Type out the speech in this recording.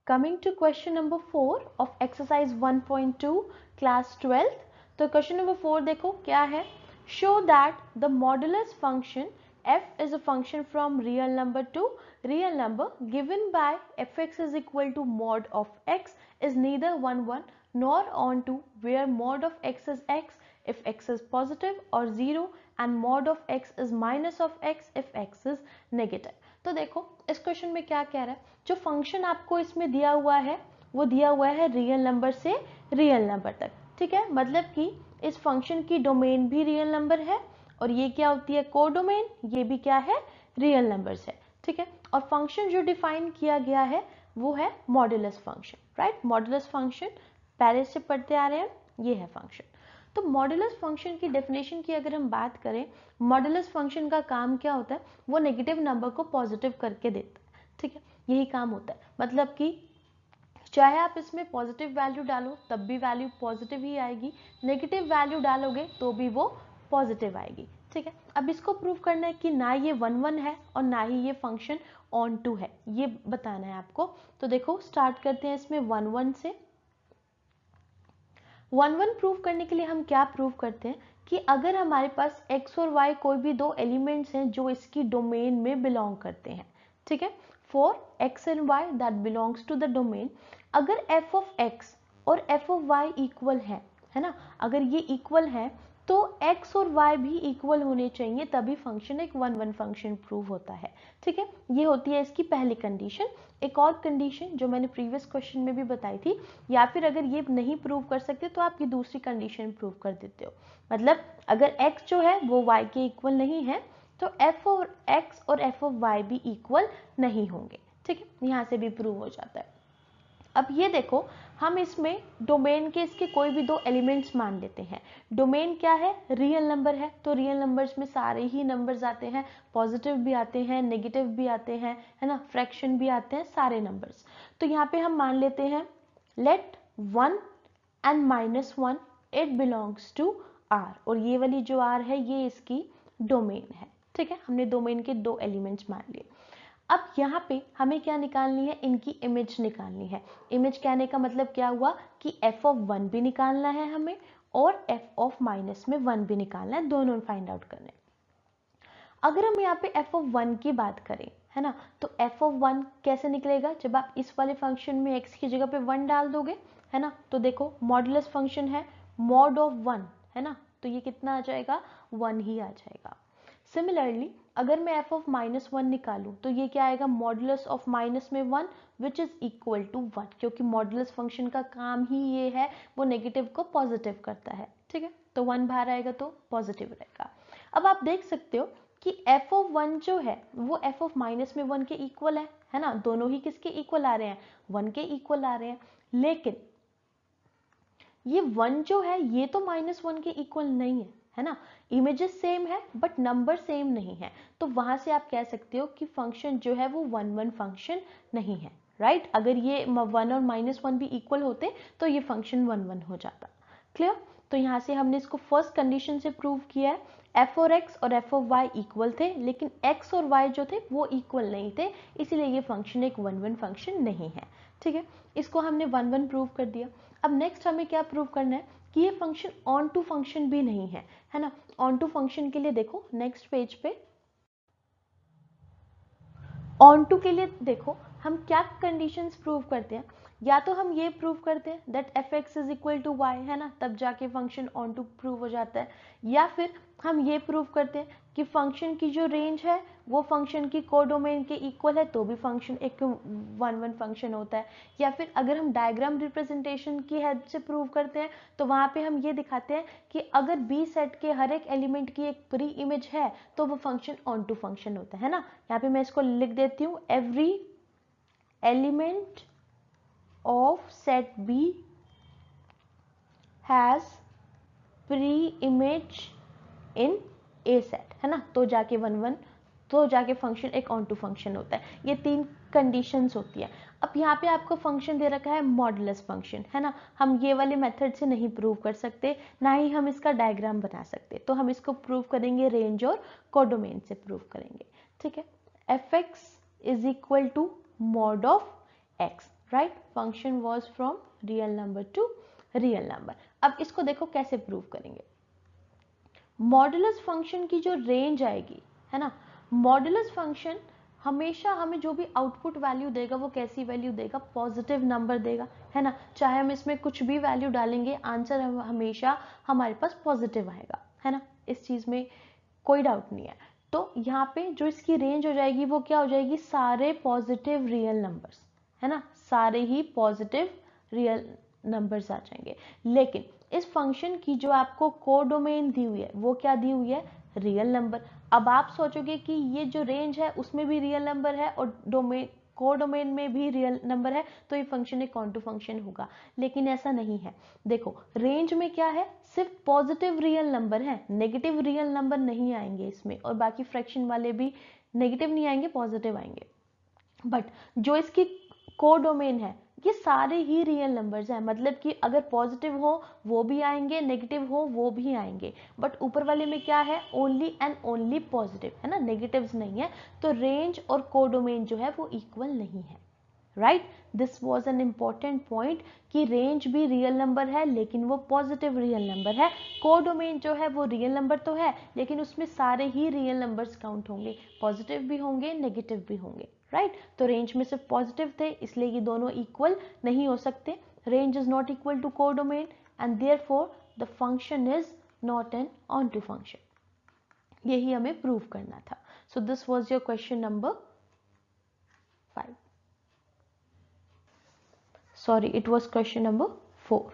Coming to question number 4 of exercise 1.2 class 12th. तो question number 4 देखो क्या है. Show that the modulus function f is a function from real number to real number given by fx is equal to mod of x is neither 1 1 nor onto where mod of x is x if x is positive or 0 and mod of x is minus of x if x is negative. तो देखो इस question में क्या कह रहा है, जो function आपको इसमें दिया हुआ है वो दिया हुआ है रियल नंबर से रियल नंबर तक. ठीक है, मतलब कि इस फंक्शन की डोमेन भी रियल नंबर है और ये क्या होती है कोडोमेन, ये भी क्या है रियल नंबर से. ठीक है, और फंक्शन जो डिफाइन किया गया है वो है modulus function. Right, modulus function पहले से पढ़ते आ रहे हैं, ये है फंक्शन. तो मॉड्यूलस फंक्शन की डेफिनेशन की अगर हम बात करें, मॉड्यूलस फंक्शन का काम क्या होता है, वो नेगेटिव नंबर को पॉजिटिव करके देता है. ठीक है, यही काम होता है. मतलब कि चाहे आप इसमें पॉजिटिव वैल्यू डालो तब भी वैल्यू पॉजिटिव ही आएगी, नेगेटिव वैल्यू डालोगे तो भी वो पॉजिटिव आएगी. ठीक है, अब इसको प्रूव करना है कि ना ये 1 1 है और ना ही ये फंक्शन ऑन टू है, ये बताना है आपको. तो देखो स्टार्ट करते हैं इसमें 1 1 से. 1 1 प्रूव करने के लिए हम क्या प्रूव करते हैं कि अगर हमारे पास x और y कोई भी दो एलिमेंट्स हैं जो इसकी डोमेन में बिलोंग करते हैं. ठीक है, for x and y that belongs to the domain, अगर f ऑफ x और f ऑफ y इक्वल है ना, अगर ये इक्वल है तो x और y भी इक्वल होने चाहिए, तभी फंक्शन एक 1 1 फंक्शन प्रूव होता है. ठीक है, ये होती है इसकी पहली कंडीशन. एक और कंडीशन जो मैंने प्रीवियस क्वेश्चन में भी बताई थी, या फिर अगर ये नहीं प्रूव कर सकते तो आप ये दूसरी कंडीशन प्रूव कर देते हो. मतलब अगर x जो है वो y के इक्वल नहीं है तो f और x और f ऑफ y भी इक्वल नहीं होंगे. ठीक है, यहाँ से भी प्रूव हो जाता है. अब ये देखो, हम इसमें डोमेन के इसके कोई भी दो एलिमेंट्स मान लेते हैं. डोमेन क्या है, रियल नंबर है, तो रियल नंबर्स में सारे ही नंबर्स आते हैं, पॉजिटिव भी आते हैं, नेगेटिव भी आते हैं, है ना, फ्रैक्शन भी आते हैं, सारे नंबर्स. तो यहाँ पे हम मान लेते हैं let 1 and -1 it belongs to R, और ये वाली जो R है ये इसकी डोमेन है. ठीक है, हमने डोमेन के दो एलिमेंट्स मान लिए. अब यहाँ पे हमें क्या निकालनी है, इनकी इमेज निकालनी है. इमेज कहने का मतलब क्या हुआ कि f ऑफ 1 भी निकालना है हमें और f ऑफ -1 भी निकालना है, दोनों फाइंड आउट करने. अगर हम यहाँ पे f ऑफ 1 की बात करें, है ना, तो f ऑफ 1 कैसे निकलेगा, जब आप इस वाले फंक्शन में x की जगह पे 1 डाल दोगे, है ना. तो देखो मॉडुलस फंक्शन है, मॉड ऑफ 1 है ना, तो ये कितना आ जाएगा 1 ही आ जाएगा. सिमिलरली अगर मैं f ऑफ -1 निकालूं तो ये क्या आएगा, modulus of -1 which is equal to 1, क्योंकि मॉडुलस फंक्शन का काम ही ये है, वो नेगेटिव को पॉजिटिव करता है. ठीक है, तो 1 बाहर आएगा तो पॉजिटिव रहेगा. अब आप देख सकते हो कि f ऑफ 1 जो है वो f ऑफ -1 के इक्वल है ना, दोनों ही किसके इक्वल आ रहे हैं, 1 के इक्वल आ रहे हैं. लेकिन ये 1 जो है ये तो -1 के इक्वल नहीं है ना. इमेजेस सेम है बट नंबर सेम नहीं है, तो वहां से आप कह सकते हो कि फंक्शन जो है वो 1 1 फंक्शन नहीं है. राइट, अगर ये 1 और -1 भी इक्वल होते तो ये फंक्शन 1 1 हो जाता. क्लियर. तो यहाँ से हमने इसको फर्स्ट कंडीशन से प्रूव किया है, f और x और f ऑफ y इक्वल थे, लेकिन x और y जो थे वो इक्वल नहीं थे, इसीलिए ये फंक्शन एक 1 1 फंक्शन नहीं है. ठीक है, इसको हमने 1 1 प्रूव कर दिया. अब नेक्स्ट हमें क्या प्रूव करना है कि ये फंक्शन ऑन टू फंक्शन भी नहीं है ना. ऑन टू फंक्शन के लिए देखो नेक्स्ट पेज पे, ऑन टू के लिए देखो हम क्या कंडीशंस प्रूव करते हैं. या तो हम ये प्रूव करते हैं that fx is equal to y, है ना, तब जाके फंक्शन ऑन टू प्रूव हो जाता है. या फिर हम ये प्रूव करते हैं कि फंक्शन की जो रेंज है वो फंक्शन की कोडोमेन के इक्वल है, तो भी फंक्शन एक 1 1 फंक्शन होता है. या फिर अगर हम डायग्राम रिप्रेजेंटेशन की हेल्प से प्रूव करते हैं तो वहाँ पे हम ये दिखाते हैं कि अगर बी सेट के हर एक एलिमेंट की एक प्री इमेज है तो वो फंक्शन ऑन टू फंक्शन होता है ना. यहाँ पे मैं इसको लिख देती हूँ, every element of set B has pre-image in A set, है ना, तो जाके 1 1 तो जाके फंक्शन एक ऑन टू फंक्शन होता है. ये 3 कंडीशंस होती है. अब यहाँ पे आपको फंक्शन दे रखा है मॉडुलस फंक्शन, है ना, हम ये वाले मेथड से नहीं प्रूव कर सकते, ना ही हम इसका डायग्राम बना सकते, तो हम इसको प्रूव करेंगे रेंज और कोडोमेन से प्रूव करेंगे. ठीक है, fx is equal to mod of x. Right, function was from real number to real number. अब इसको देखो कैसे प्रूव करेंगे। मॉडुलस फंक्शन की जो रेंज आएगी, है ना, मॉडुलस फंक्शन हमेशा हमें जो भी आउटपुट वैल्यू देगा वो कैसी वैल्यू देगा, पॉजिटिव नंबर देगा, है ना। चाहे हम इसमें कुछ भी वैल्यू डालेंगे, आंसर हमेशा हमारे पास पॉजिटिव आएगा, है ना, इस चीज में कोई डाउट नहीं है। तो यहाँ पे जो इसकी रेंज हो जाएगी वो क्या हो जाएगी, सारे पॉजिटिव रियल नंबर्स, है ना, सारे ही पॉजिटिव रियल नंबर्स आ जाएंगे। लेकिन इस फंक्शन की जो आपको कोडोमेन दी हुई है वो क्या दी हुई है, रियल नंबर। अब आप सोचोगे कि ये जो रेंज है उसमें भी रियल नंबर है और डोमेन कोडोमेन में भी रियल नंबर है, तो ये फंक्शन एक कॉन्टू फंक्शन होगा, लेकिन ऐसा नहीं है। देखो रेंज में क्या है, सिर्फ पॉजिटिव रियल नंबर है, नेगेटिव रियल नंबर नहीं आएंगे इसमें, और बाकी फ्रैक्शन वाले भी नेगेटिव नहीं आएंगे, पॉजिटिव आएंगे। बट जो इसकी कोडोमेन है ये सारे ही रियल नंबर्स हैं, मतलब कि अगर पॉजिटिव हो वो भी आएंगे, नेगेटिव हो वो भी आएंगे, बट ऊपर वाले में क्या है, ओनली एंड ओनली पॉजिटिव, है ना, नेगेटिव्स नहीं है। तो रेंज और कोडोमेन जो है वो इक्वल नहीं है, right. This was an important point कि रेंज भी रियल नंबर है लेकिन वो पॉजिटिव रियल नंबर है, कोडोमेन जो है वो रियल नंबर तो है लेकिन उसमें सारे ही रियल नंबर्स काउंट होंगे, पॉजिटिव भी होंगे नेगेटिव भी होंगे, राइट। तो रेंज में सिर्फ पॉजिटिव थे इसलिए ये दोनों इक्वल नहीं हो सकते, range is not equal to codomain and therefore the function is not an onto function. यही हमें प्रूव करना था। So this was your question number 5. Sorry, it was question number 4.